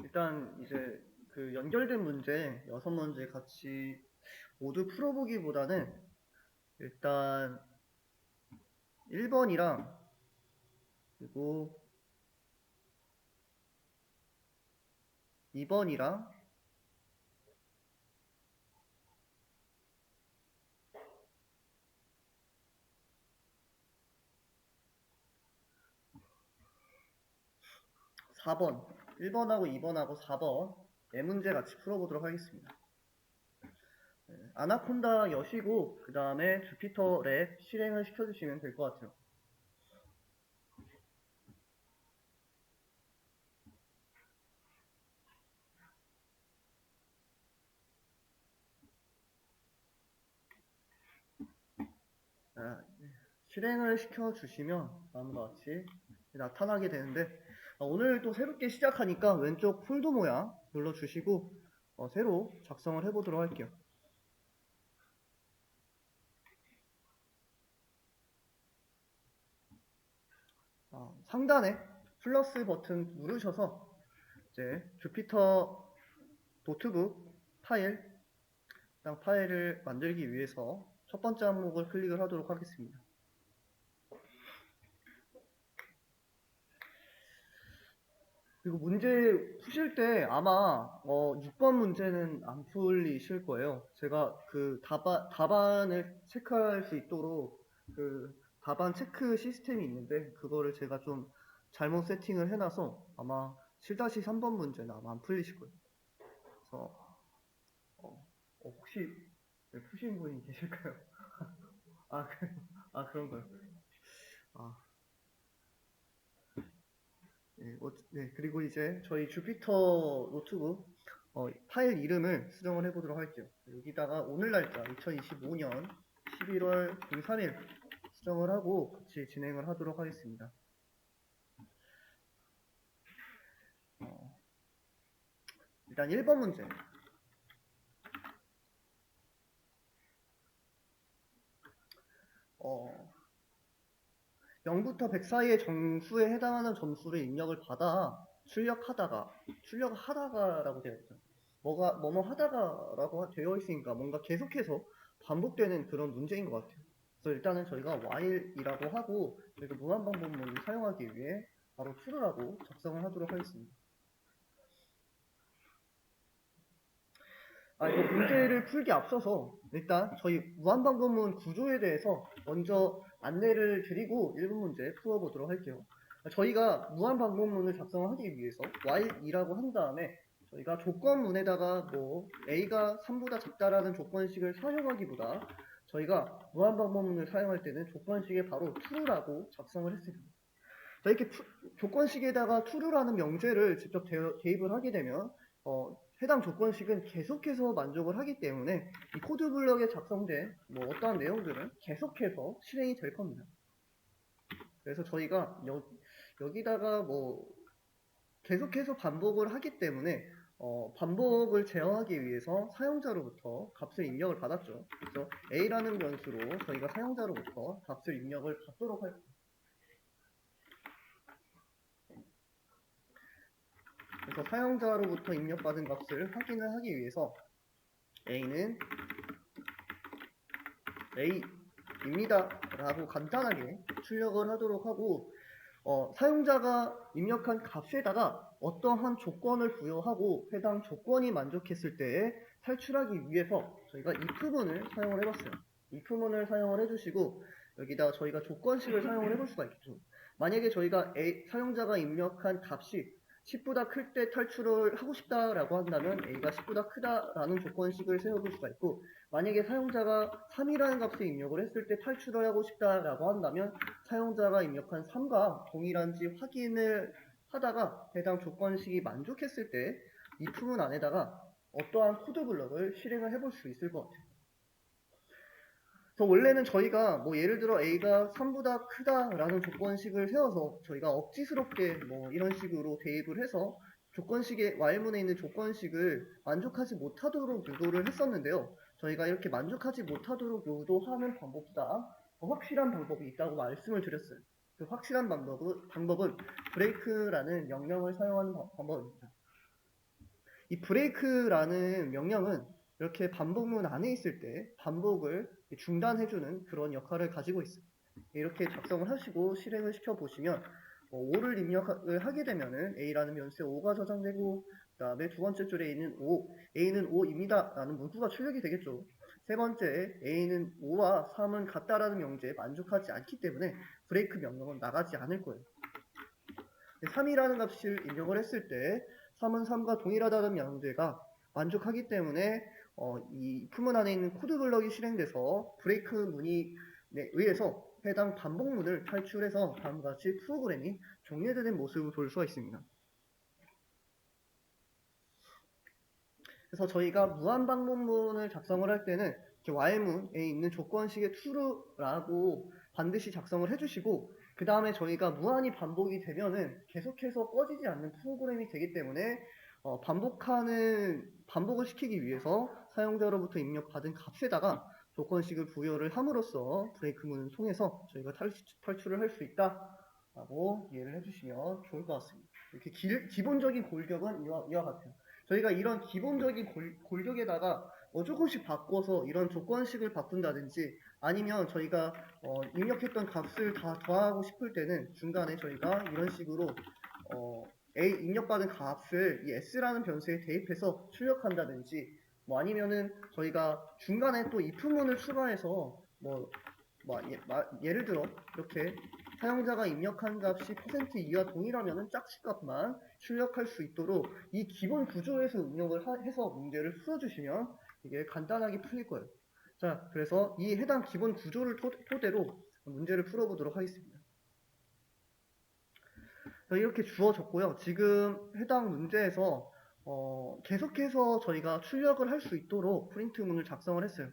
일단 이제 그 연결된 문제 6문제 같이 모두 풀어보기보다는 일단 1번이랑 그리고 2번이랑 4번 1번하고 2번하고 4번 네 문제 같이 풀어보도록 하겠습니다. 아나콘다 여시고 그 다음에 주피터 랩 실행을 시켜주시면 될 것 같아요. 실행을 시켜주시면 다음과 같이 나타나게 되는데 오늘 또 새롭게 시작하니까 왼쪽 폴더 모양 눌러주시고 새로 작성을 해보도록 할게요. 상단에 플러스 버튼 누르셔서 이제 주피터 노트북 파일을 만들기 위해서 첫 번째 항목을 클릭을 하도록 하겠습니다. 그리고 문제 푸실 때 아마 6번 문제는 안 풀리실 거예요. 제가 그 답안을 체크할 수 있도록 그 답안 체크 시스템이 있는데 그거를 제가 좀 잘못 세팅을 해놔서 아마 7-3번 문제는 아마 안 풀리실 거예요. 그래서 혹시 푸신 분이 계실까요? 그런가요? 네, 그리고 이제 저희 주피터 노트북 파일 이름을 수정을 해보도록 할게요. 여기다가 오늘 날짜 2025년 11월 03일 수정을 하고 같이 진행을 하도록 하겠습니다. 일단 1번 문제. 0부터 100 사이의 정수에 해당하는 점수를 입력을 받아 출력하다가라고 되어 있죠. 뭐뭐 하다가라고 되어 있으니까 뭔가 계속해서 반복되는 그런 문제인 것 같아요. 그래서 일단은 저희가 while이라고 하고 저희가 무한반복문을 사용하기 위해 바로 true라고 작성을 하도록 하겠습니다. 이거 문제를 풀기 앞서서 일단 저희 무한반복문 구조에 대해서 먼저 안내를 드리고 1번 문제 풀어보도록 할게요. 저희가 무한반복문을 작성하기 위해서 while이라고 한 다음에 저희가 조건문에다가 뭐 a가 3보다 작다라는 조건식을 사용하기보다 저희가 무한반복문을 사용할 때는 조건식에 바로 true라고 작성을 했습니다. 자, 이렇게 조건식에다가 true라는 명제를 직접 대입을 하게 되면 해당 조건식은 계속해서 만족을 하기 때문에 이 코드 블럭에 작성된 뭐 어떠한 내용들은 계속해서 실행이 될 겁니다. 그래서 저희가 여기다가 뭐 계속해서 반복을 하기 때문에 반복을 제어하기 위해서 사용자로부터 값을 입력을 받았죠. 그래서 a라는 변수로 저희가 사용자로부터 값을 입력을 받도록 할 겁니다. 그래서 사용자로부터 입력받은 값을 확인을 하기 위해서 a는 a입니다 라고 간단하게 출력을 하도록 하고 사용자가 입력한 값에다가 어떠한 조건을 부여하고 해당 조건이 만족했을 때에 탈출하기 위해서 저희가 if문을 사용을 해봤어요. if문을 사용을 해주시고 여기다 저희가 조건식을 사용을 해볼 수가 있겠죠. 만약에 저희가 사용자가 입력한 값이 10보다 클 때 탈출을 하고 싶다라고 한다면 a가 10보다 크다라는 조건식을 세워볼 수가 있고 만약에 사용자가 3이라는 값을 입력을 했을 때 탈출을 하고 싶다라고 한다면 사용자가 입력한 3과 동일한지 확인을 하다가 해당 조건식이 만족했을 때 if문 안에다가 어떠한 코드 블럭을 실행을 해볼 수 있을 것 같아요. 그래서 원래는 저희가 뭐 예를 들어 a가 3보다 크다라는 조건식을 세워서 저희가 억지스럽게 뭐 이런 식으로 대입을 해서 조건식의 while문에 있는 조건식을 만족하지 못하도록 유도를 했었는데요. 저희가 이렇게 만족하지 못하도록 유도하는 방법보다 더 확실한 방법이 있다고 말씀을 드렸어요. 그 확실한 방법은 break라는 명령을 사용하는 방법입니다. 이 브레이크라는 명령은 이렇게 반복문 안에 있을 때 반복을 중단해주는 그런 역할을 가지고 있어요. 이렇게 작성을 하시고 실행을 시켜보시면 5를 입력을 하게 되면은 A라는 변수에 5가 저장되고, 그 다음에 두 번째 줄에 있는 A는 5입니다 라는 문구가 출력이 되겠죠. 세 번째 A는 5와 3은 같다라는 명제에 만족하지 않기 때문에 브레이크 명령은 나가지 않을 거예요. 3이라는 값을 입력을 했을 때 3은 3과 동일하다는 명제가 만족하기 때문에 이 if문 안에 있는 코드 블럭이 실행돼서 브레이크 문에 의해서 해당 반복문을 탈출해서 다음과 같이 프로그램이 종료되는 모습을 볼 수가 있습니다. 그래서 저희가 무한 반복문을 작성을 할 때는 이렇게 while문에 있는 조건식의 true라고 반드시 작성을 해주시고, 그 다음에 저희가 무한히 반복이 되면은 계속해서 꺼지지 않는 프로그램이 되기 때문에 반복을 시키기 위해서 사용자로부터 입력받은 값에다가 조건식을 부여를 함으로써 브레이크문을 통해서 저희가 탈출을 할 수 있다라고 이해를 해주시면 좋을 것 같습니다. 이렇게 기본적인 골격은 이와 같아요. 저희가 이런 기본적인 골격에다가 조금씩 바꿔서 이런 조건식을 바꾼다든지, 아니면 저희가 입력했던 값을 다 더하고 싶을 때는 중간에 저희가 이런 식으로 A 입력받은 값을 이 s라는 변수에 대입해서 출력한다든지, 아니면은 저희가 중간에 또 if문을 추가해서 예를 들어 이렇게 사용자가 입력한 값이 %2와 동일하면은 짝수값만 출력할 수 있도록 이 기본 구조에서 응용을 해서 문제를 풀어주시면 이게 간단하게 풀릴 거예요. 자, 그래서 이 해당 기본 구조를 토대로 문제를 풀어보도록 하겠습니다. 이렇게 주어졌고요. 지금 해당 문제에서 계속해서 저희가 출력을 할 수 있도록 프린트문을 작성을 했어요.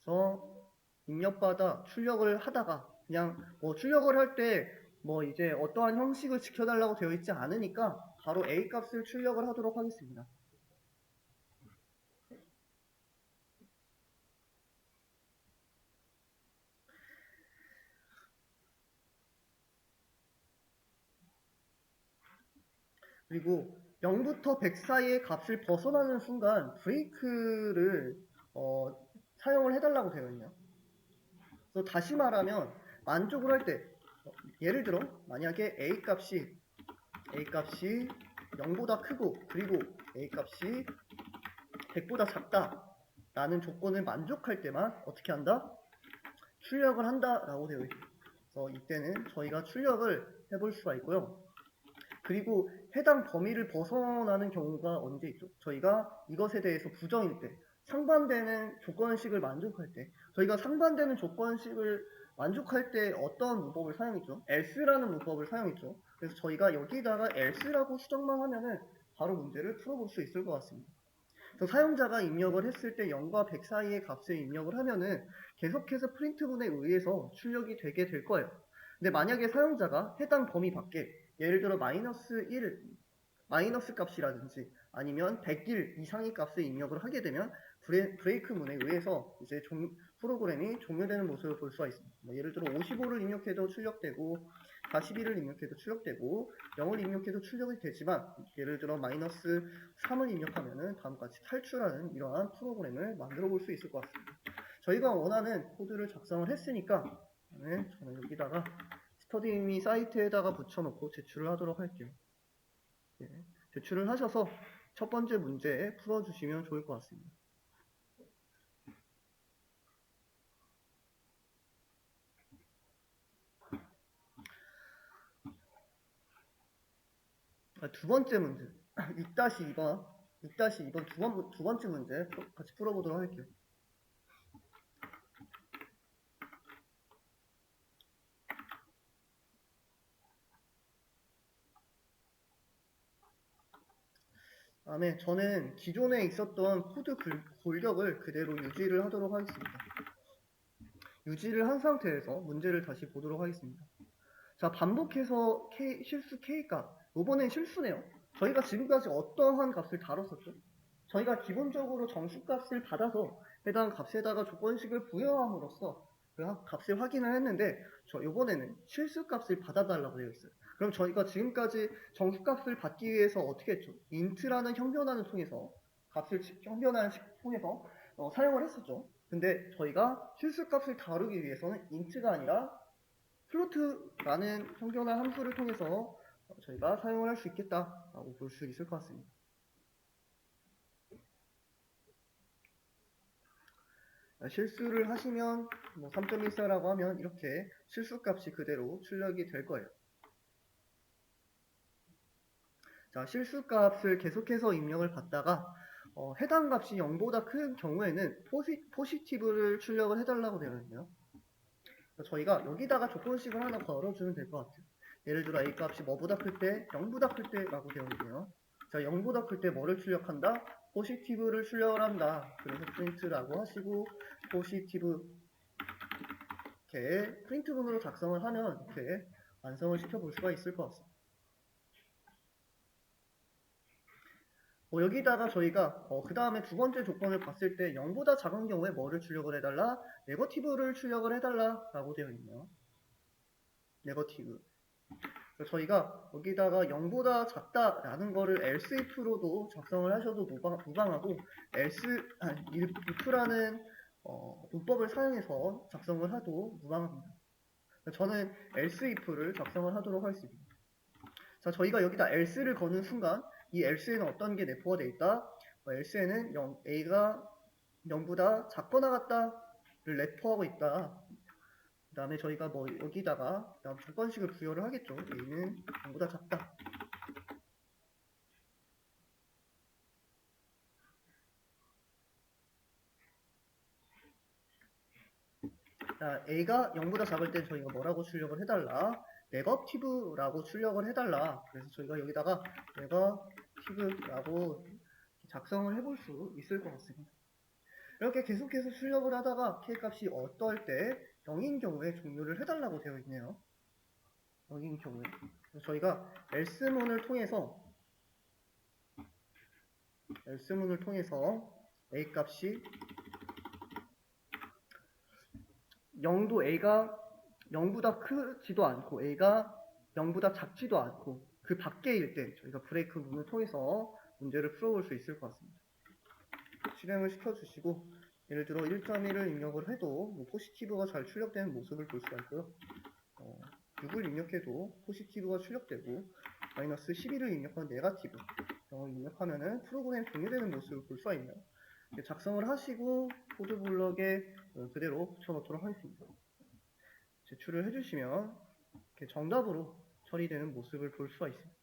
그래서 입력받아 출력을 하다가 그냥 출력을 할 때 이제 어떠한 형식을 지켜달라고 되어 있지 않으니까 바로 A 값을 출력을 하도록 하겠습니다. 그리고 0부터 100 사이의 값을 벗어나는 순간 브레이크를 사용을 해달라고 되어 있네요. 그래서 다시 말하면 만족을 할 때 예를 들어 만약에 A 값이 0보다 크고 그리고 A 값이 100보다 작다 라는 조건을 만족할 때만 어떻게 한다? 출력을 한다 라고 되어 있어요. 그래서 이때는 저희가 출력을 해볼 수가 있고요. 그리고 해당 범위를 벗어나는 경우가 언제 있죠? 저희가 이것에 대해서 부정일 때, 상반되는 조건식을 만족할 때, 저희가 상반되는 조건식을 만족할 때 어떤 문법을 사용했죠? else라는 문법을 사용했죠. 그래서 저희가 여기다가 else라고 수정만 하면은 바로 문제를 풀어볼 수 있을 것 같습니다. 그래서 사용자가 입력을 했을 때 0과 100 사이의 값을 입력을 하면은 계속해서 프린트문에 의해서 출력이 되게 될 거예요. 근데 만약에 사용자가 해당 범위 밖에 예를 들어 -1, 마이너스 값이라든지 아니면 101 이상의 값을 입력을 하게 되면 브레이크문에 의해서 이제 프로그램이 종료되는 모습을 볼 수가 있습니다. 예를 들어 55를 입력해도 출력되고 41을 입력해도 출력되고 0을 입력해도 출력이 되지만, 예를 들어 -3을 입력하면은 다음과 같이 탈출하는 이러한 프로그램을 만들어 볼 수 있을 것 같습니다. 저희가 원하는 코드를 작성을 했으니까 저는 여기다가 스터디미 사이트에다가 붙여놓고 제출을 하도록 할게요. 제출을 하셔서 첫 번째 문제 풀어주시면 좋을 것 같습니다. 두 번째 문제 6-2번 두 번째 문제 같이 풀어보도록 할게요. 다음에 저는 기존에 있었던 코드 골격을 그대로 유지를 하도록 하겠습니다. 유지를 한 상태에서 문제를 다시 보도록 하겠습니다. 자, 반복해서 실수 K값, 이번엔 실수네요. 저희가 지금까지 어떠한 값을 다뤘었죠? 저희가 기본적으로 정수값을 받아서 해당 값에다가 조건식을 부여함으로써 그 값을 확인을 했는데, 이번에는 실수값을 받아달라고 되어 있어요. 그럼 저희가 지금까지 정수값을 받기 위해서 어떻게 했죠? int라는 형변환을 통해서 형변환을 통해서 사용을 했었죠. 근데 저희가 실수값을 다루기 위해서는 int가 아니라 float라는 형변환 함수를 통해서 저희가 사용을 할 수 있겠다라고 볼 수 있을 것 같습니다. 실수를 하시면 3.14라고 하면 이렇게 실수값이 그대로 출력이 될 거예요. 자, 실수값을 계속해서 입력을 받다가 해당 값이 0보다 큰 경우에는 포시티브를 출력을 해달라고 되어 있네요. 저희가 여기다가 조건식을 하나 걸어주면 될 것 같아요. 예를 들어 A 값이 뭐보다 클 때, 0보다 클 때라고 되어 있네요. 자, 0보다 클 때 뭐를 출력한다? 포시티브를 출력을 한다. 그래서 프린트라고 하시고 포시티브 이렇게 프린트문으로 작성을 하면 이렇게 완성을 시켜볼 수가 있을 것 같습니다. 여기다가 저희가 그 다음에 두 번째 조건을 봤을 때 0보다 작은 경우에 뭐를 출력을 해달라? 네거티브를 출력을 해달라 라고 되어 있네요. 네거티브. 저희가 여기다가 0보다 작다라는 거를 else if로도 작성을 하셔도 무방하고 if라는 문법을 사용해서 작성을 해도 무방합니다. 저는 else if를 작성을 하도록 하겠습니다. 자, 저희가 여기다 else를 거는 순간 이 else에는 어떤 게 내포가 되어 있다? else에는 a가 0보다 작거나 같다를 내포하고 있다. 그 다음에 저희가 여기다가 다음 조건식을 부여를 하겠죠. a는 0보다 작다. 자, a가 0보다 작을 때 저희가 뭐라고 출력을 해달라? 네거티브라고 출력을 해달라. 그래서 저희가 여기다가 네거티브라고 작성을 해볼 수 있을 것 같습니다. 이렇게 계속해서 출력을 하다가 k값이 어떨 때 0인 경우에 종료를 해달라고 되어 있네요. 0인 경우에. 저희가 else문을 통해서 a 값이 0도 a가 0보다 크지도 않고 a가 0보다 작지도 않고 그 밖에일 때 저희가 브레이크 문을 통해서 문제를 풀어볼 수 있을 것 같습니다. 실행을 시켜주시고 예를 들어 1.1을 입력을 해도 포시티브가 잘 출력되는 모습을 볼 수가 있고요. 6을 입력해도 포시티브가 출력되고 마이너스 11을 입력하면 네거티브 입력하면은 프로그램이 종료되는 모습을 볼 수가 있네요. 작성을 하시고 코드 블럭에 그대로 붙여놓도록 하겠습니다. 제출을 해주시면 이렇게 정답으로 처리되는 모습을 볼 수가 있습니다.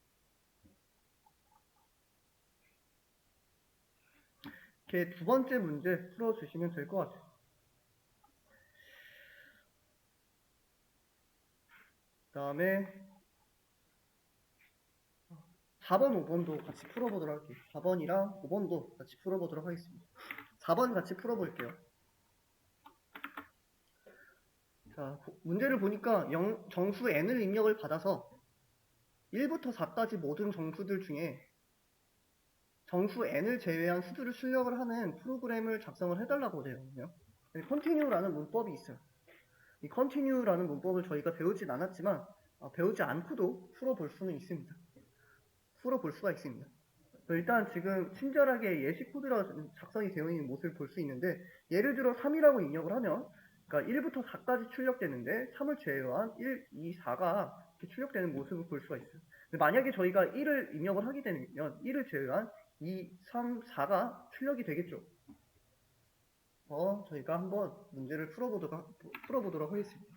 이렇게 두 번째 문제 풀어주시면 될 것 같아요. 그 다음에 4번, 5번도 같이 풀어보도록 할게요. 4번이랑 5번도 같이 풀어보도록 하겠습니다. 4번 같이 풀어볼게요. 자, 문제를 보니까 정수 n을 입력을 받아서 1부터 4까지 모든 정수들 중에 정수 n을 제외한 수들을 출력을 하는 프로그램을 작성을 해달라고 되어 있네요. continue라는 문법이 있어요. 이 continue라는 문법을 저희가 배우진 않았지만 배우지 않고도 풀어볼 수는 있습니다. 풀어볼 수가 있습니다. 일단 지금 친절하게 예시 코드가 작성이 되어 있는 모습을 볼 수 있는데 예를 들어 3이라고 입력을 하면 그러니까 1부터 4까지 출력되는데 3을 제외한 1, 2, 4가 출력되는 모습을 볼 수가 있어요. 만약에 저희가 1을 입력을 하게 되면 1을 제외한 2, 3, 4가 출력이 되겠죠. 저희가 한번 문제를 풀어보도록 하겠습니다.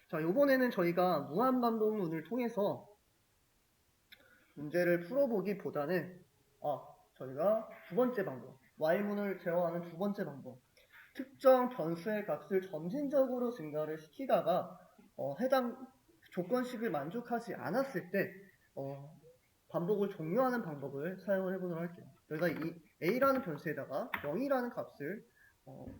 자, 이번에는 저희가 무한반복문을 통해서 문제를 풀어보기보다는 저희가 두 번째 방법, while문을 제어하는 두 번째 방법, 특정 변수의 값을 점진적으로 증가를 시키다가 해당 조건식을 만족하지 않았을 때 반복을 종료하는 방법을 사용을 해보도록 할게요. 저희가 이 a라는 변수에다가 0이라는 값을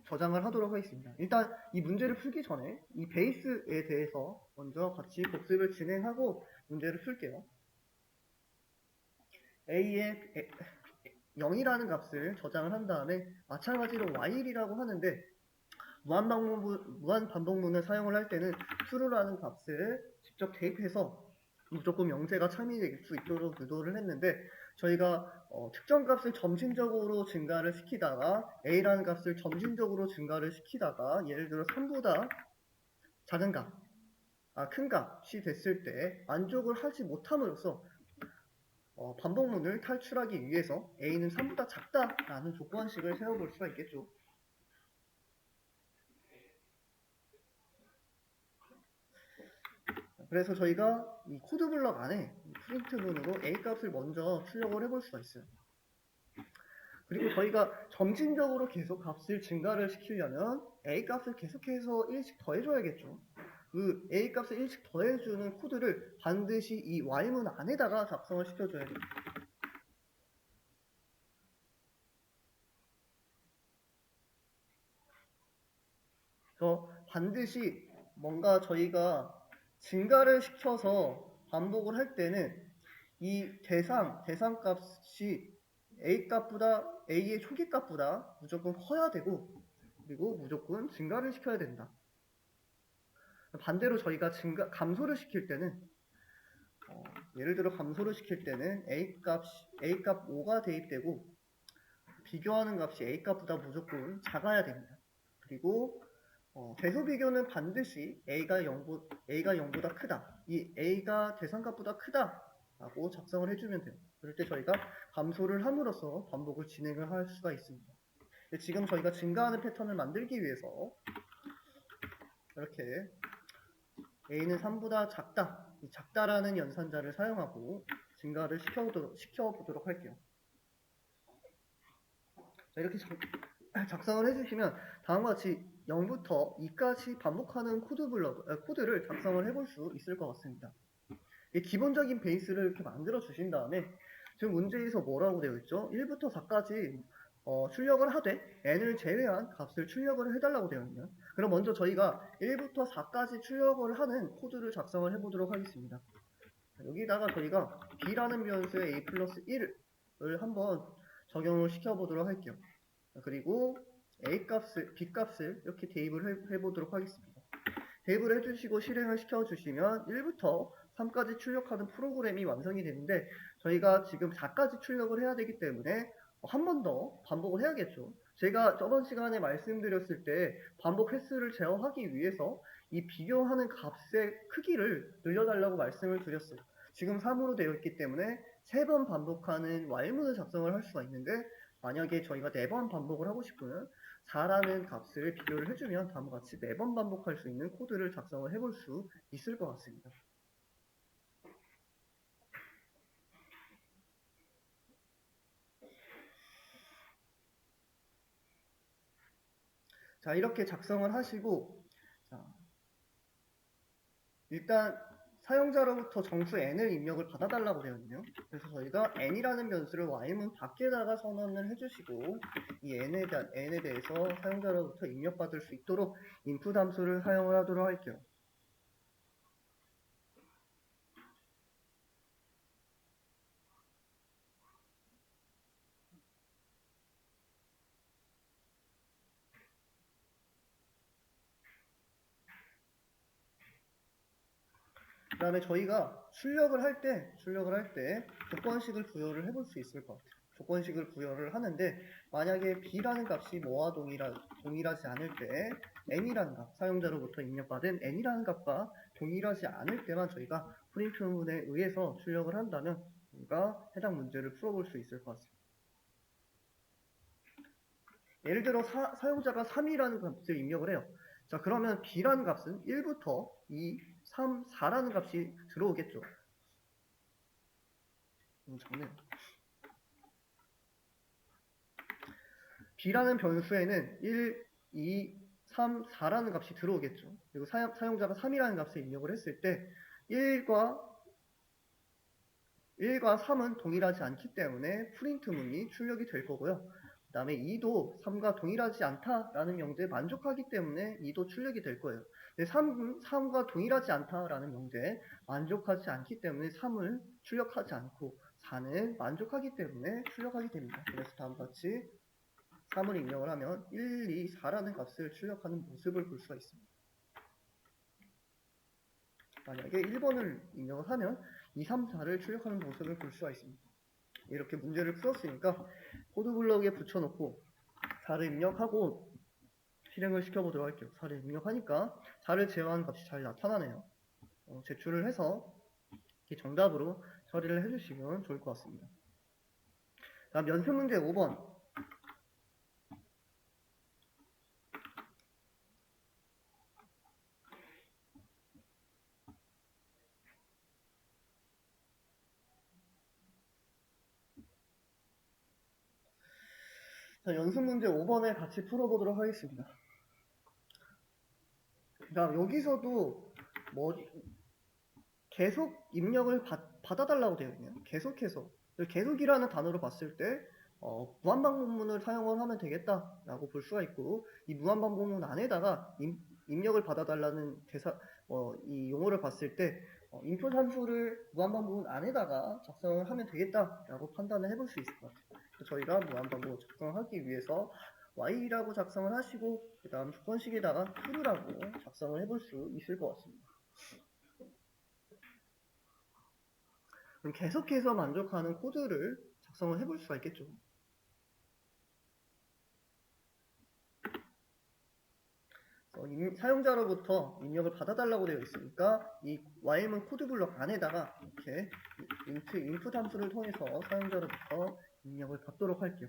저장을 하도록 하겠습니다. 일단 이 문제를 풀기 전에 이 베이스에 대해서 먼저 같이 복습을 진행하고 문제를 풀게요. a에 0이라는 값을 저장을 한 다음에 마찬가지로 while이라고 하는데 무한 반복문을 사용을 할 때는 true라는 값을 직접 대입해서 무조건 명제가 참여될 수 있도록 유도를 했는데, 저희가 특정 값을 점진적으로 증가를 시키다가 a라는 값을 점진적으로 증가를 시키다가 예를 들어 3보다 작은 값, 큰 값이 됐을 때 만족을 하지 못함으로써 반복문을 탈출하기 위해서 a는 3보다 작다라는 조건식을 세워볼 수가 있겠죠. 그래서 저희가 이 코드 블럭 안에 프린트문으로 a 값을 먼저 출력을 해볼 수가 있어요. 그리고 저희가 점진적으로 계속 값을 증가를 시키려면 a 값을 계속해서 1씩 더해줘야겠죠. 그 a 값을 1씩 더해주는 코드를 반드시 이 while문 안에다가 작성을 시켜줘야 돼요. 그래서 반드시 뭔가 저희가 증가를 시켜서 반복을 할 때는 이 대상 값이 a의 초기 값보다 무조건 커야 되고, 그리고 무조건 증가를 시켜야 된다. 반대로 저희가 감소를 시킬 때는 예를 들어 감소를 시킬 때는 a 값 5가 대입되고 비교하는 값이 a 값보다 무조건 작아야 됩니다. 그리고 대소 비교는 반드시 a가 0보다 크다. 이 a가 대상값보다 크다라고 작성을 해주면 돼요. 그럴 때 저희가 감소를 함으로써 반복을 진행을 할 수가 있습니다. 지금 저희가 증가하는 패턴을 만들기 위해서 이렇게 a는 3보다 작다. 이 작다라는 연산자를 사용하고 증가를 시켜보도록 할게요. 자, 이렇게 작성을 해주시면 다음과 같이 0부터 2까지 반복하는 코드를 작성을 해볼 수 있을 것 같습니다. 기본적인 베이스를 이렇게 만들어 주신 다음에 지금 문제에서 뭐라고 되어 있죠? 1부터 4까지 출력을 하되 n을 제외한 값을 출력을 해달라고 되어 있네요. 그럼 먼저 저희가 1부터 4까지 출력을 하는 코드를 작성을 해보도록 하겠습니다. 여기다가 저희가 b라는 변수에 a 플러스 1을 한번 적용을 시켜보도록 할게요. 그리고 b 값을 이렇게 대입을 해보도록 하겠습니다. 대입을 해주시고 실행을 시켜주시면 1부터 3까지 출력하는 프로그램이 완성이 되는데, 저희가 지금 4까지 출력을 해야 되기 때문에 한 번 더 반복을 해야겠죠. 제가 저번 시간에 말씀드렸을 때 반복 횟수를 제어하기 위해서 이 비교하는 값의 크기를 늘려달라고 말씀을 드렸어요. 지금 3으로 되어 있기 때문에 3번 반복하는 while문을 작성을 할 수가 있는데, 만약에 저희가 4번 반복을 하고 싶으면 4라는 값을 비교를 해주면 다음과 같이 4번 반복할 수 있는 코드를 작성을 해볼 수 있을 것 같습니다. 자, 이렇게 작성을 하시고, 자, 일단 사용자로부터 정수 n을 입력을 받아달라고 되어 있네요. 그래서 저희가 n이라는 변수를 while문 밖에다가 선언을 해주시고, 이 n에 대해서 사용자로부터 입력받을 수 있도록 input 함수를 사용을 하도록 할게요. 그 다음에 저희가 출력을 할 때 조건식을 부여를 해볼 수 있을 것 같아요. 조건식을 부여를 하는데, 만약에 b라는 값이 뭐와 동일하지 않을 때 n이라는 값, 사용자로부터 입력받은 n이라는 값과 동일하지 않을 때만 저희가 프린트문에 의해서 출력을 한다면 우리가 해당 문제를 풀어볼 수 있을 것 같습니다. 예를 들어 사용자가 3이라는 값을 입력을 해요. 자, 그러면 b라는 값은 1부터 2, 3, 4라는 값이 들어오겠죠. 작네요. b라는 변수에는 1, 2, 3, 4라는 값이 들어오겠죠. 그리고 사용자가 3이라는 값을 입력을 했을 때 1과 3은 동일하지 않기 때문에 프린트문이 출력이 될 거고요. 그 다음에 2도 3과 동일하지 않다라는 명제에 만족하기 때문에 2도 출력이 될 거예요. 근데 3과 동일하지 않다라는 명제에 만족하지 않기 때문에 3을 출력하지 않고 4는 만족하기 때문에 출력하게 됩니다. 그래서 다음과 같이 3을 입력을 하면 1, 2, 4라는 값을 출력하는 모습을 볼 수가 있습니다. 만약에 1번을 입력을 하면 2, 3, 4를 출력하는 모습을 볼 수가 있습니다. 이렇게 문제를 풀었으니까 코드 블럭에 붙여놓고 4를 입력하고 실행을 시켜보도록 할게요. 4를 입력하니까 4를 제어한 값이 잘 나타나네요. 제출을 해서 이렇게 정답으로 처리를 해주시면 좋을 것 같습니다. 다음 연습 문제 5번. 자, 연습 문제 5번에 같이 풀어보도록 하겠습니다. 자, 여기서도 계속 입력을 받아달라고 되어 있네요. 계속해서. 계속이라는 단어로 봤을 때 무한반복문을 사용을 하면 되겠다라고 볼 수가 있고, 이 무한반복문 안에다가 입력을 받아달라는 이 용어를 봤을 때 인풋 함수를 무한반복문 안에다가 작성을 하면 되겠다라고 판단을 해볼 수 있을 것 같아요. 저희가 무한반복을 작성하기 위해서 y라고 작성을 하시고 그 다음 조건식에다가 true라고 작성을 해볼 수 있을 것 같습니다. 그럼 계속해서 만족하는 코드를 작성을 해볼 수가 있겠죠. 사용자로부터 입력을 받아달라고 되어 있으니까 이 while문 코드 블록 안에다가 이렇게 input 함수를 통해서 사용자로부터 입력을 받도록 할게요.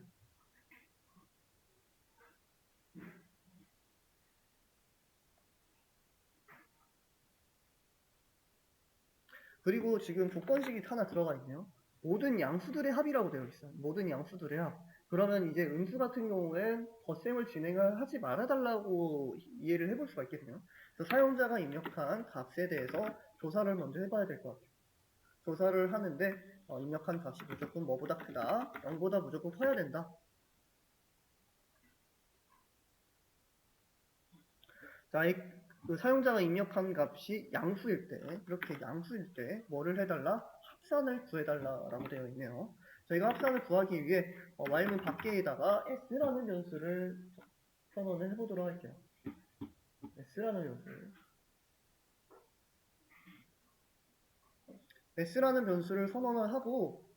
그리고 지금 조건식이 하나 들어가 있네요. 모든 양수들의 합이라고 되어 있어요. 모든 양수들의 합. 그러면 이제 음수 같은 경우엔 덧셈을 진행을 하지 말아달라고 이해를 해볼 수가 있겠네요. 그래서 사용자가 입력한 값에 대해서 조사를 먼저 해봐야 될 것 같아요. 조사를 하는데 입력한 값이 무조건 뭐보다 크다, 0보다 무조건 커야 된다. 자, 그 사용자가 입력한 값이 양수일 때, 이렇게 양수일 때 뭐를 해달라? 합산을 구해달라라고 되어 있네요. 저희가 합산을 구하기 위해 while문 밖에다가 s라는 변수를 선언을 해보도록 할게요. s라는 변수를. s라는 변수를 선언을 하고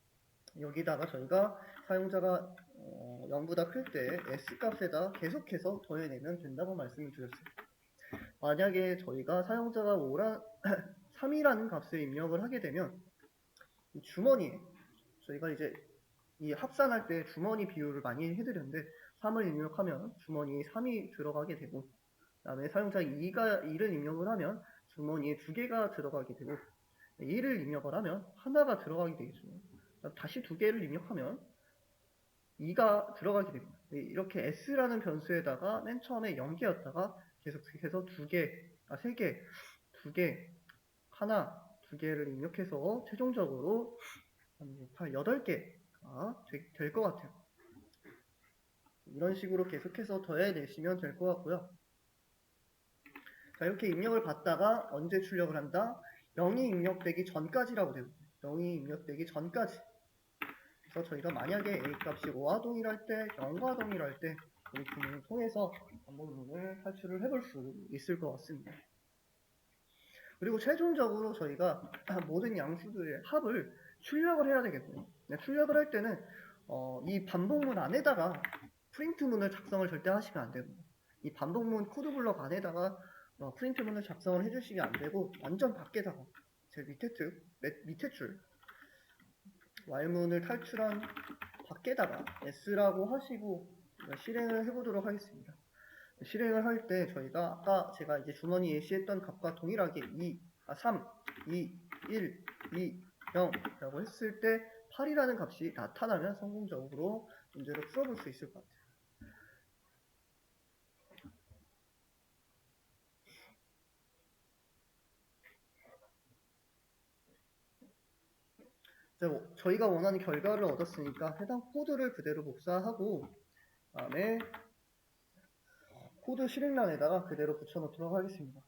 여기다가 저희가 사용자가 0보다 클 때 s값에다 계속해서 더해내면 된다고 말씀을 드렸어요. 만약에 저희가 사용자가 3이라는 값을 입력을 하게 되면 이 주머니에 저희가 이제 이 합산할 때 주머니 비율을 많이 해드렸는데 3을 입력하면 주머니에 3이 들어가게 되고 그 다음에 사용자 2를 입력을 하면 주머니에 2개가 들어가게 되고 1을 입력을 하면 하나가 들어가게 되겠죠. 다시 2개를 입력하면 2가 들어가게 됩니다. 이렇게 s라는 변수에다가 맨 처음에 0개였다가 계속해서 2개, 3개, 2개, 하나, 2개를 입력해서 최종적으로 8개가 될 것 같아요. 이런 식으로 계속해서 더해내시면 될 것 같고요. 자, 이렇게 입력을 받다가 언제 출력을 한다? 0이 입력되기 전까지라고 되거든요. 0이 입력되기 전까지. 그래서 저희가 만약에 A 값이 5와 동일할 때, 0과 동일할 때 이 기능을 통해서 반복문을 탈출을 해볼 수 있을 것 같습니다. 그리고 최종적으로 저희가 모든 양수들의 합을 출력을 해야 되겠고요. 출력을 할 때는 이 반복문 안에다가 프린트문을 작성을 절대 하시면 안 되고 이 반복문 코드 블럭 안에다가 프린트문을 작성을 해주시면 안 되고 완전 밖에다가 제 밑에 줄 while문을 탈출한 밖에다가 s라고 하시고 실행을 해보도록 하겠습니다. 실행을 할 때 저희가 아까 제가 이제 주머니 예시했던 값과 동일하게 3, 2, 1, 2, 0 라고 했을 때 8이라는 값이 나타나면 성공적으로 문제를 풀어볼 수 있을 것 같아요. 저희가 원하는 결과를 얻었으니까 해당 코드를 그대로 복사하고 그다음에 코드 실행란에다가 그대로 붙여놓도록 하겠습니다.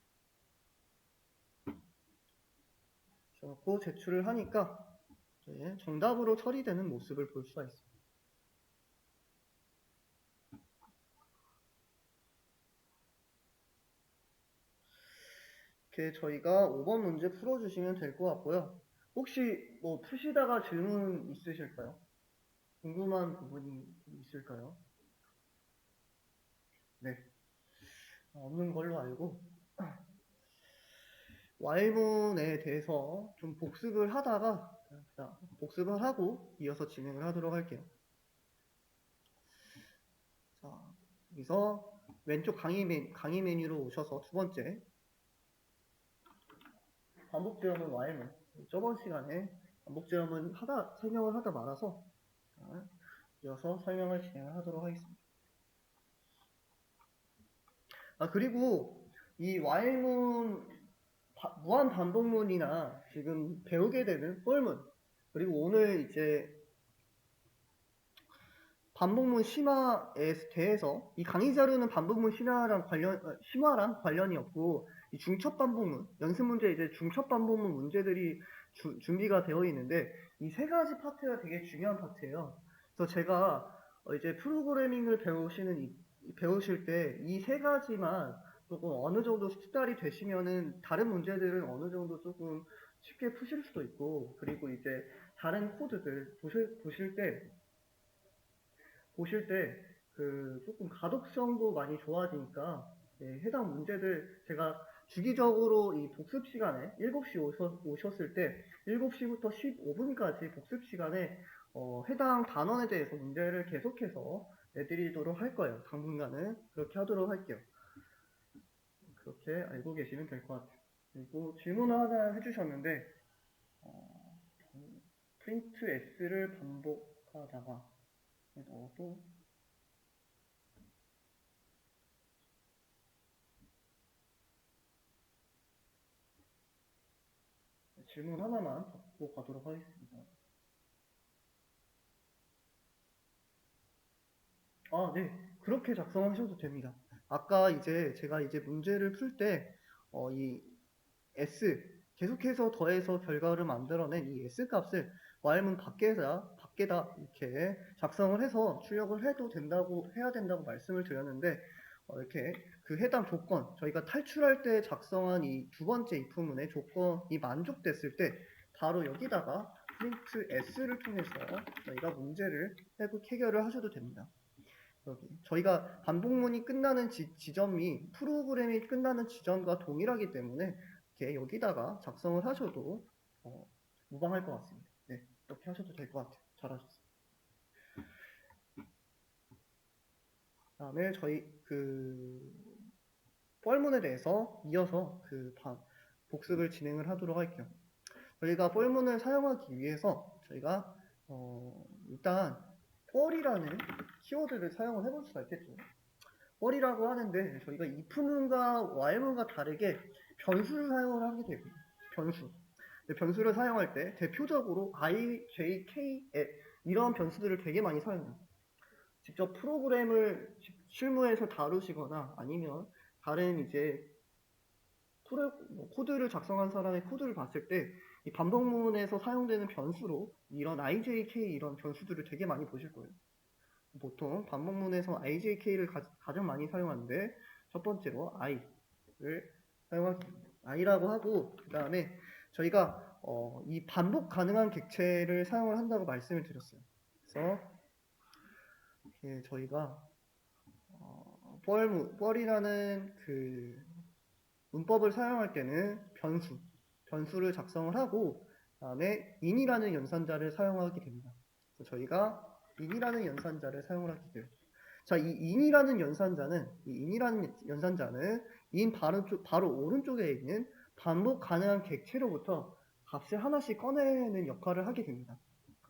붙여놓고 제출을 하니까 정답으로 처리되는 모습을 볼 수가 있습니다. 이렇게 저희가 5번 문제 풀어주시면 될 것 같고요. 혹시 뭐 푸시다가 질문 있으실까요? 궁금한 부분이 있을까요? 네, 없는 걸로 알고 Y문에 대해서 좀 복습을 하다가 복습을 하고 이어서 진행을 하도록 할게요. 자, 여기서 왼쪽 강의 메뉴로 오셔서 두 번째 반복 제어문 Y문. 저번 시간에 반복 제어문 설명을 하다 말아서 이어서 설명을 진행을 하도록 하겠습니다. 그리고 이 Y문 무한 반복문이나 지금 배우게 되는 폴문, 그리고 오늘 이제 반복문 심화에 대해서 이 강의 자료는 반복문 심화랑 관련이 없고 이 중첩 반복문 연습 문제 이제 중첩 반복문 문제들이 준비가 되어 있는데 이 세 가지 파트가 되게 중요한 파트예요. 그래서 제가 이제 프로그래밍을 배우실 때 이 세 가지만 조금 어느 정도 숙달이 되시면은 다른 문제들은 어느 정도 조금 쉽게 푸실 수도 있고, 그리고 이제 다른 코드들 보실 때 그 조금 가독성도 많이 좋아지니까 해당 문제들 제가 주기적으로 이 복습 시간에 7시 오셨을 때 7시부터 15분까지 복습 시간에 해당 단원에 대해서 문제를 계속해서 내드리도록 할 거예요. 당분간은 그렇게 하도록 할게요. 그렇게 알고 계시면 될 것 같아요. 그리고 질문 하나 해주셨는데 프린트 S를 반복하다가 또 질문 하나만 받고 가도록 하겠습니다. 네. 그렇게 작성하셔도 됩니다. 아까 이제 제가 이제 문제를 풀 때, 이 S, 계속해서 더해서 결과를 만들어낸 이 S 값을 Y문 밖에다 이렇게 작성을 해서 출력을 해야 된다고 말씀을 드렸는데, 이렇게 그 해당 조건, 저희가 탈출할 때 작성한 이 두 번째 if문의 조건이 만족됐을 때, 바로 여기다가 프린트 S를 통해서 저희가 문제를 해결을 하셔도 됩니다. 여기 저희가 반복문이 끝나는 지점이 프로그램이 끝나는 지점과 동일하기 때문에 이렇게 여기다가 작성을 하셔도 무방할 것 같습니다. 네, 이렇게 하셔도 될 것 같아요. 잘하셨어요. 다음에 저희 뻘문에 대해서 이어서 복습을 진행을 하도록 할게요. 저희가 뻘문을 사용하기 위해서 저희가 일단 뻘이라는 키워드를 사용을 해볼 수가 있겠죠. 뻘이라고 하는데 저희가 if문과 while문과 다르게 변수를 사용을 하게 되고요. 변수를 사용할 때 대표적으로 i, j, k 이런 변수들을 되게 많이 사용해요. 직접 프로그램을 실무에서 다루시거나 아니면 다른 이제 코드를 작성한 사람의 코드를 봤을 때 이 반복문에서 사용되는 변수로 이런 ijk 이런 변수들을 되게 많이 보실 거예요. 보통 반복문에서 ijk를 가장 많이 사용하는데 첫 번째로 i를 i라고 하고, 그 다음에 저희가 이 반복 가능한 객체를 사용을 한다고 말씀을 드렸어요. 그래서 저희가 뻘이라는 그 문법을 사용할 때는 변수를 작성을 하고, 그 다음에 in이라는 연산자를 사용하게 됩니다. 그래서 저희가 in이라는 연산자를 사용을 하게 돼요. 자, 이 in이라는 연산자는 in 바로 오른쪽에 있는 반복 가능한 객체로부터 값을 하나씩 꺼내는 역할을 하게 됩니다.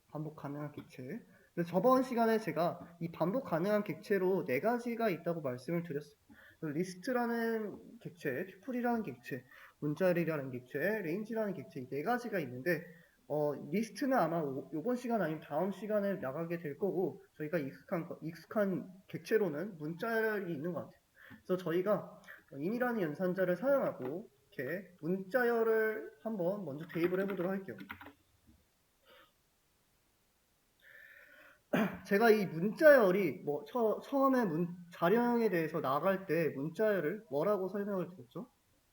반복 가능한 객체. 그래서 저번 시간에 제가 이 반복 가능한 객체로 4가지가 있다고 말씀을 드렸어요. 리스트라는 객체, 튜플이라는 객체, 문자열이라는 객체, 레인지라는 객체, 이 4가지가 있는데 리스트는 아마 이번 시간 아니면 다음 시간에 나가게 될 거고, 저희가 익숙한 객체로는 문자열이 있는 것 같아요. 그래서 저희가 in이라는 연산자를 사용하고 이렇게 문자열을 한번 먼저 대입을 해보도록 할게요. 제가 이 문자열이 처음에 자료형에 대해서 나갈 때 문자열을 뭐라고 설명을 드렸죠?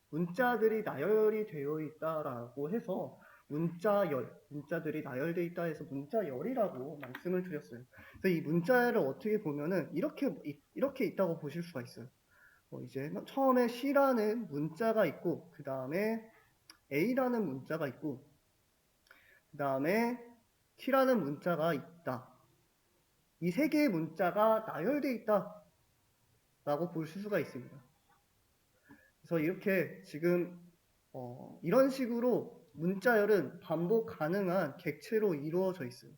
문자들이 나열이 되어 있다라고 해서 문자들이 나열되어 있다 해서 문자열이라고 말씀을 드렸어요. 그래서 이 문자열을 어떻게 보면은 이렇게 있다고 보실 수가 있어요. 이제 처음에 C라는 문자가 있고, 그 다음에 A라는 문자가 있고, 그 다음에 T라는 문자가 있다. 이 세 개의 문자가 나열되어 있다라고 볼 수가 있습니다. 그래서 이렇게 지금 이런 식으로 문자열은 반복 가능한 객체로 이루어져 있어요.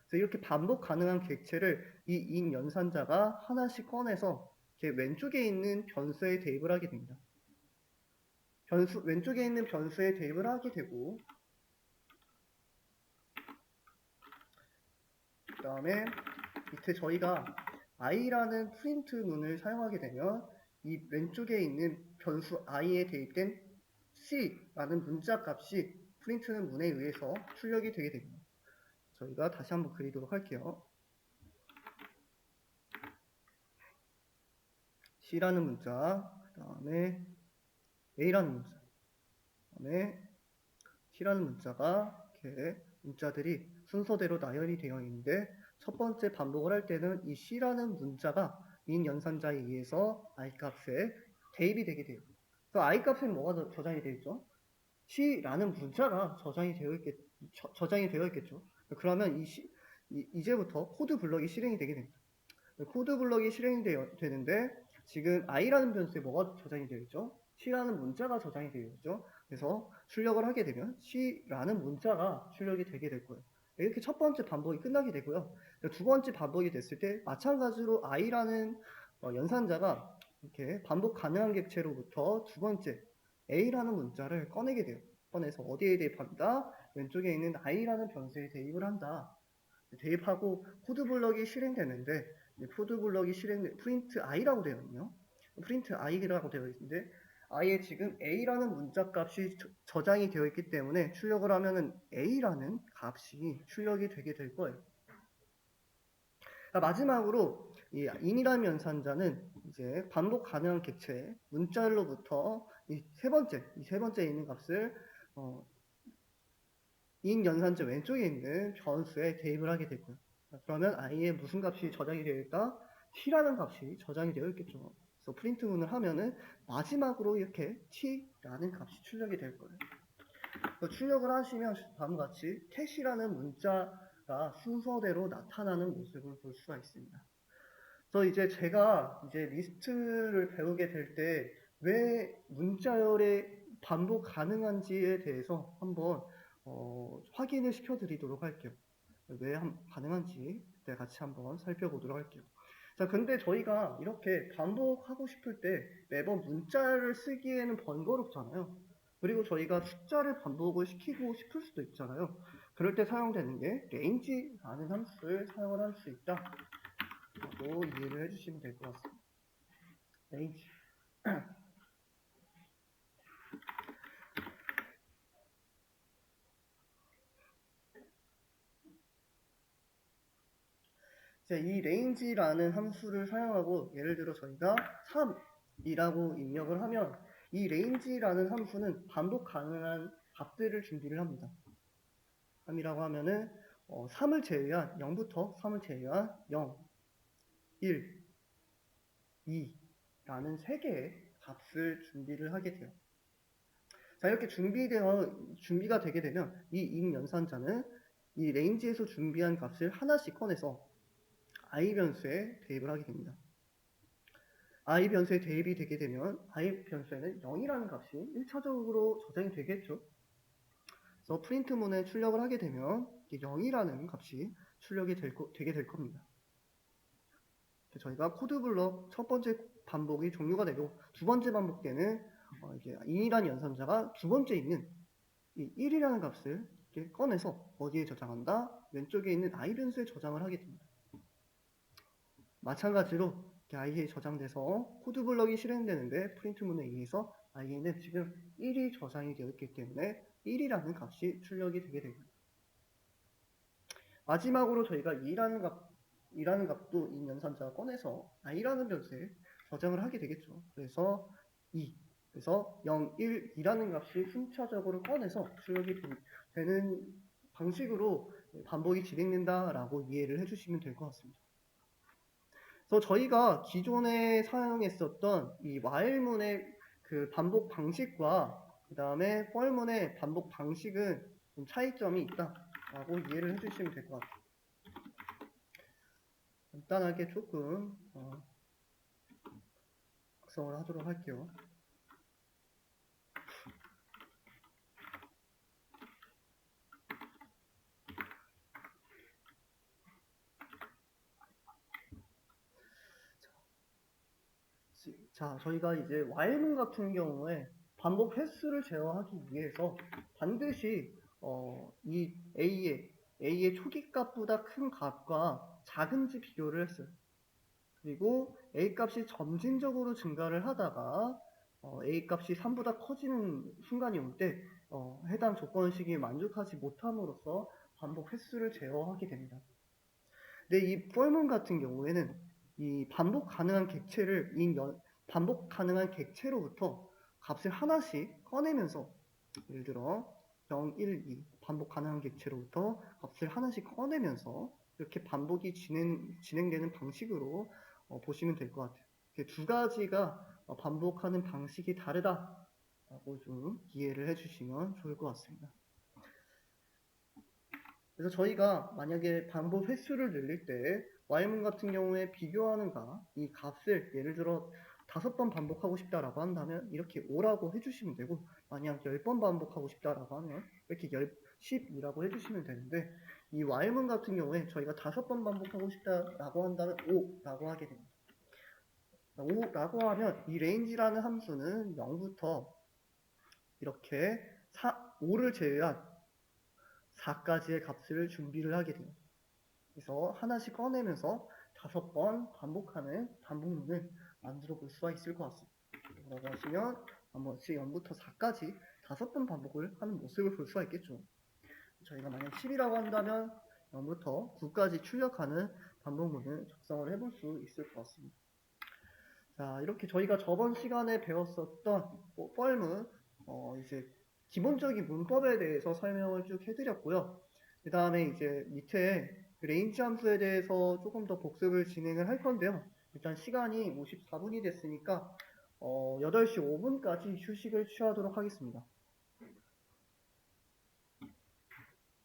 그래서 이렇게 반복 가능한 객체를 이 인 연산자가 하나씩 꺼내서 이렇게 왼쪽에 있는 변수에 대입을 하게 됩니다. 왼쪽에 있는 변수에 대입을 하게 되고, 그 다음에 밑에 저희가 i라는 프린트 문을 사용하게 되면 이 왼쪽에 있는 변수 i에 대입된 c라는 문자 값이 프린트는 문에 의해서 출력이 되게 됩니다. 저희가 다시 한번 그리도록 할게요. c라는 문자, 그 다음에 a라는 문자, 그 다음에 t라는 문자가 이렇게 문자들이 순서대로 나열이 되어 있는데, 첫 번째 반복을 할 때는 이 c라는 문자가 인 연산자에 의해서 i 값에 대입이 되게 돼요. 그래서 i 값에는 뭐가 저장이 되어 있죠? c라는 문자가 저장이 되어 있겠죠. 그러면 이제부터 코드 블럭이 실행이 되게 됩니다. 코드 블럭이 실행이 되는데, 지금 i라는 변수에 뭐가 저장이 되어 있죠? c라는 문자가 저장이 되어 있죠. 그래서 출력을 하게 되면 c라는 문자가 출력이 되게 될 거예요. 이렇게 첫 번째 반복이 끝나게 되고요. 두 번째 반복이 됐을 때 마찬가지로 i라는 연산자가 이렇게 반복 가능한 객체로부터 두 번째 a라는 문자를 꺼내게 돼요. 꺼내서 어디에 대입한다? 왼쪽에 있는 i라는 변수에 대입을 한다. 대입하고 코드 블럭이 실행되는데, 코드 블럭이 프린트 i라고 되어 있네요. 프린트 i라고 되어 있는데, i에 지금 a라는 문자 값이 저장이 되어 있기 때문에 출력을 하면은 a라는 값이 출력이 되게 될 거예요. 마지막으로 이 in이라는 연산자는 이제 반복 가능한 객체 문자열로부터 이 세 번째 있는 값을 인 연산자 왼쪽에 있는 변수에 대입을 하게 되고요. 그러면 i에 무슨 값이 저장이 되어 있다? t라는 값이 저장이 되어 있겠죠. 그래서 프린트 문을 하면은 마지막으로 이렇게 t라는 값이 출력이 될 거예요. 출력을 하시면 다음과 같이 캣이라는 문자가 순서대로 나타나는 모습을 볼 수가 있습니다. 그래서 이제 제가 리스트를 배우게 될 때 왜 문자열에 반복 가능한지에 대해서 한번 확인을 시켜드리도록 할게요. 왜 가능한지 그때 같이 한번 살펴보도록 할게요. 자, 근데 저희가 이렇게 반복하고 싶을 때 매번 문자를 쓰기에는 번거롭잖아요. 그리고 저희가 숫자를 반복을 시키고 싶을 수도 있잖아요. 그럴 때 사용되는 게 range라는 함수를 사용을 할 수 있다 라고 이해를 해주시면 될 것 같습니다. range. 이 range라는 함수를 사용하고 예를 들어 저희가 3이라고 입력을 하면 이 range라는 함수는 반복 가능한 값들을 준비를 합니다. 3이라고 하면은 3을 제외한 0부터 3을 제외한 0, 1, 2라는 세 개의 값을 준비를 하게 돼요. 자, 이렇게 준비가 되게 되면 이 인 연산자는 이 range에서 준비한 값을 하나씩 꺼내서 i 변수에 대입을 하게 됩니다. i 변수에 대입이 되게 되면 i 변수에는 0이라는 값이 1차적으로 저장이 되겠죠. 그래서 프린트문에 출력을 하게 되면 0이라는 값이 출력이 되게 될 겁니다. 저희가 코드 블럭 첫 번째 반복이 종료가 되고 두 번째 반복 때는 이제 in이라는 연산자가 두 번째 있는 이 1이라는 값을 이렇게 꺼내서 어디에 저장한다? 왼쪽에 있는 i 변수에 저장을 하게 됩니다. 마찬가지로 i에 저장돼서 코드 블럭이 실행되는데 프린트문에 의해서 i에는 지금 1이 저장이 되어 있기 때문에 1이라는 값이 출력이 되게 됩니다. 마지막으로 저희가 2라는 값도 인 연산자가 꺼내서 i라는 변수에 저장을 하게 되겠죠. 그래서 2 그래서 0, 1, 2라는 값이 순차적으로 꺼내서 출력이 되는 방식으로 반복이 진행된다라고 이해를 해주시면 될 것 같습니다. 그래서 저희가 기존에 사용했었던 이 while문의 그 반복 방식과 그 다음에 for문의 반복 방식은 좀 차이점이 있다라고 이해를 해주시면 될 것 같아요. 간단하게 조금 작성을 하도록 할게요. 자, 저희가 이제 while문 같은 경우에 반복 횟수를 제어하기 위해서 반드시 이 A의 초기 값보다 큰 값과 작은지 비교를 했어요. 그리고 A 값이 점진적으로 증가를 하다가 A 값이 3보다 커지는 순간이 올 때 해당 조건식이 만족하지 못함으로써 반복 횟수를 제어하게 됩니다. 근데 이 for문 같은 경우에는 이 반복 가능한 객체로부터 값을 하나씩 꺼내면서 예를 들어 0, 1, 2 반복 가능한 객체로부터 값을 하나씩 꺼내면서 이렇게 반복이 진행되는 방식으로 보시면 될 것 같아요. 두 가지가 반복하는 방식이 다르다라고 좀 이해를 해주시면 좋을 것 같습니다. 그래서 저희가 만약에 반복 횟수를 늘릴 때 while문 같은 경우에 비교하는가 이 값을 예를 들어 5번 반복하고 싶다라고 한다면 이렇게 5라고 해주시면 되고, 만약 10번 반복하고 싶다라고 하면 이렇게 10이라고 해주시면 되는데, 이 while문 같은 경우에 저희가 5번 반복하고 싶다라고 한다면 5라고 하게 됩니다. 5라고 하면 이 range라는 함수는 0부터 이렇게 5를 제외한 4까지의 값을 준비를 하게 돼요. 그래서 하나씩 꺼내면서 5번 반복하는 반복문을 만들어 볼 수가 있을 것 같습니다. 라고 하시면 한 번씩 0부터 4까지 5번 반복을 하는 모습을 볼 수가 있겠죠. 저희가 만약 10이라고 한다면 0부터 9까지 출력하는 반복문을 작성을 해볼 수 있을 것 같습니다. 자, 이렇게 저희가 저번 시간에 배웠었던 for문, 이제 기본적인 문법에 대해서 설명을 쭉 해드렸고요. 그 다음에 이제 밑에 range 함수에 대해서 조금 더 복습을 진행을 할 건데요. 일단 시간이 54분이 됐으니까 8시 5분까지 휴식을 취하도록 하겠습니다.